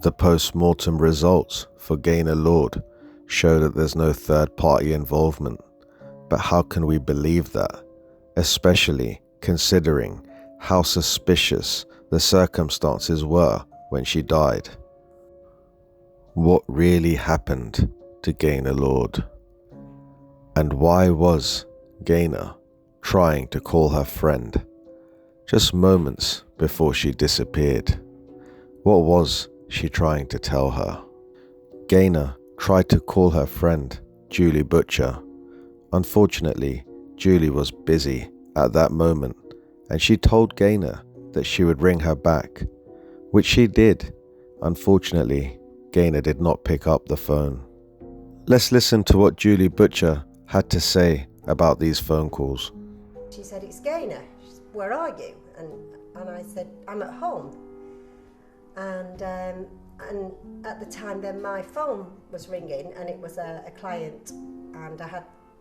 The post-mortem results for Gaynor Lord show that there's no third-party involvement. But how can we believe that, especially considering how suspicious the circumstances were when she died? What really happened to Gaynor Lord? And why was Gayner trying to call her friend just moments before she disappeared? What was she trying to tell her? Gayner tried to call her friend, Julie Butcher. Unfortunately, Julie was busy at that moment, and she told Gayner that she would ring her back, which she did. Unfortunately, Gayner did not pick up the phone. Let's listen to what Julie Butcher had to say about these phone calls. She said, "It's Gayner. Where are you?" And I said, "I'm at home." And at the time then my phone was ringing, and it was a client, and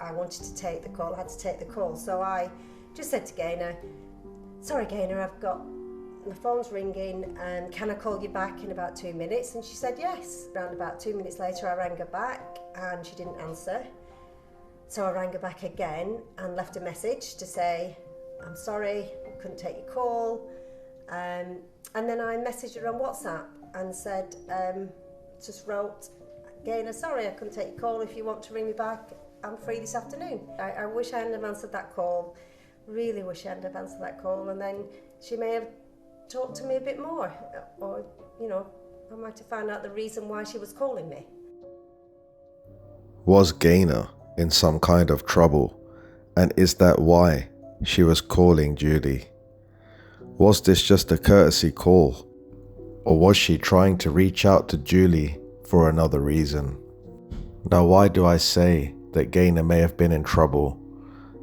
I wanted to take the call. I had to take the call, so I just said to Gayner, "Sorry Gayner, my phone's ringing, and can I call you back in about 2 minutes?" And she said yes. Around about 2 minutes later I rang her back and she didn't answer. So I rang her back again and left a message to say, "I'm sorry, couldn't take your call." And then I messaged her on WhatsApp and said, just wrote, "Gayner, sorry I couldn't take your call. If you want to ring me back, I'm free this afternoon." I wish I hadn't have answered that call. Really wish I hadn't have answered that call, and then she may have talked to me a bit more, or, I might have found out the reason why she was calling me. Was Gayner in some kind of trouble, and is that why she was calling Julie? Was this just a courtesy call, or was she trying to reach out to Julie for another reason? Now, why do I say that Gayner may have been in trouble?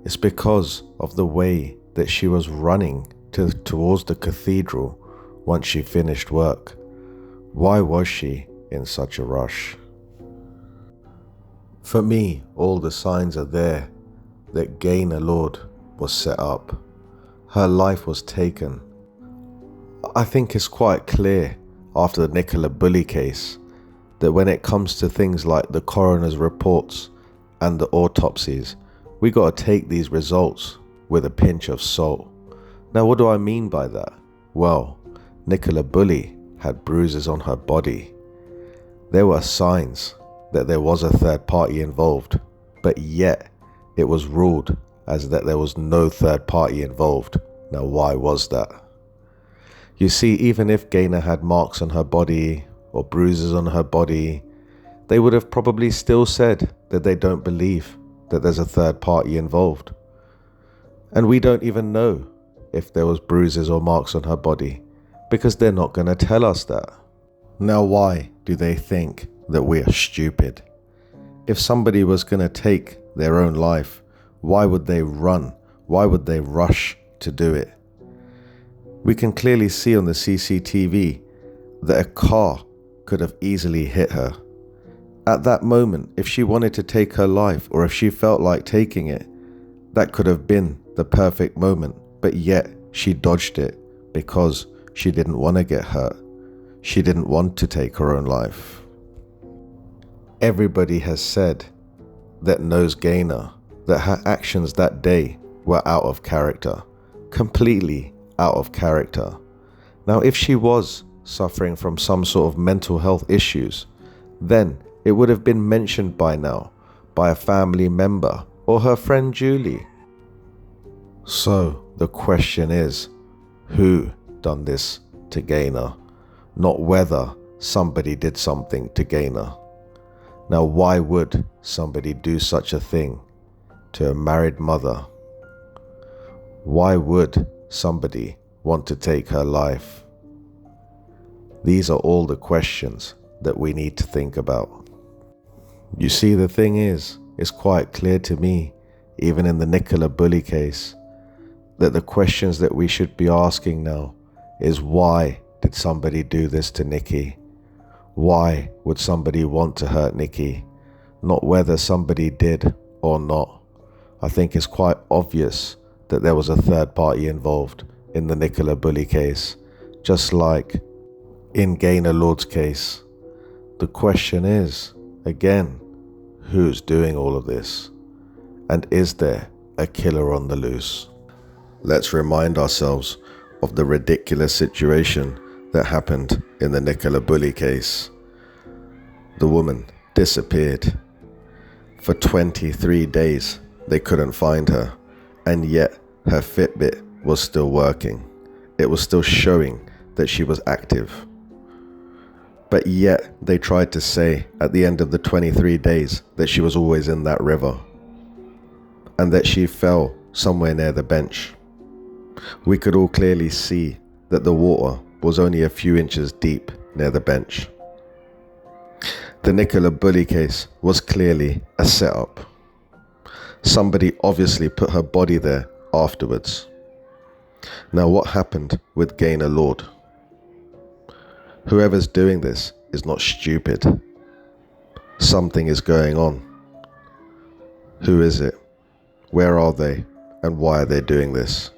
It's because of the way that she was running towards the cathedral once she finished work. Why was she in such a rush? For me, all the signs are there that Gaynor Lord was set up. Her life was taken. I think it's quite clear after the Nicola Bulley case that when it comes to things like the coroner's reports and the autopsies, we got to take these results with a pinch of salt. Now, what do I mean by that? Well, Nicola Bulley had bruises on her body. There were signs that there was a third party involved, but yet it was ruled as that there was no third party involved. Now, why was that? You see, even if Gayner had marks on her body or bruises on her body, they would have probably still said that they don't believe that there's a third party involved. And we don't even know if there was bruises or marks on her body, because they're not going to tell us that. Now, why do they think that we are stupid? If somebody was going to take their own life, why would they run? Why would they rush to do it? We can clearly see on the CCTV that a car could have easily hit her. At that moment, if she wanted to take her life, or if she felt like taking it, that could have been the perfect moment, but yet she dodged it because she didn't want to get hurt. She didn't want to take her own life. Everybody has said that knows Gayner that her actions that day were out of character, completely out of character. Now, if she was suffering from some sort of mental health issues, then it would have been mentioned by now by a family member or her friend Julie. So the question is, who done this to Gayner? Not whether somebody did something to Gayner. Now, why would somebody do such a thing to a married mother? Why would somebody want to take her life? These are all the questions that we need to think about. You see, the thing is, it's quite clear to me, even in the Nicola Bulley case, that the questions that we should be asking now is, why did somebody do this to Nikki? Why would somebody want to hurt Nikki? Not whether somebody did or not. I think it's quite obvious that there was a third party involved in the Nicola Bulley case, just like In Gaynor Lord's case, the question is, again, who's doing all of this? And is there a killer on the loose? Let's remind ourselves of the ridiculous situation that happened in the Nicola Bulley case. The woman disappeared. For 23 days, they couldn't find her, and yet her Fitbit was still working. It was still showing that she was active. But yet they tried to say at the end of the 23 days that she was always in that river, and that she fell somewhere near the bench. We could all clearly see that the water was only a few inches deep near the bench. The Nicola Bulley case was clearly a setup. Somebody obviously put her body there afterwards. Now what happened with Gaynor Lord? Whoever's doing this is not stupid. Something is going on. Who is it? Where are they? And why are they doing this?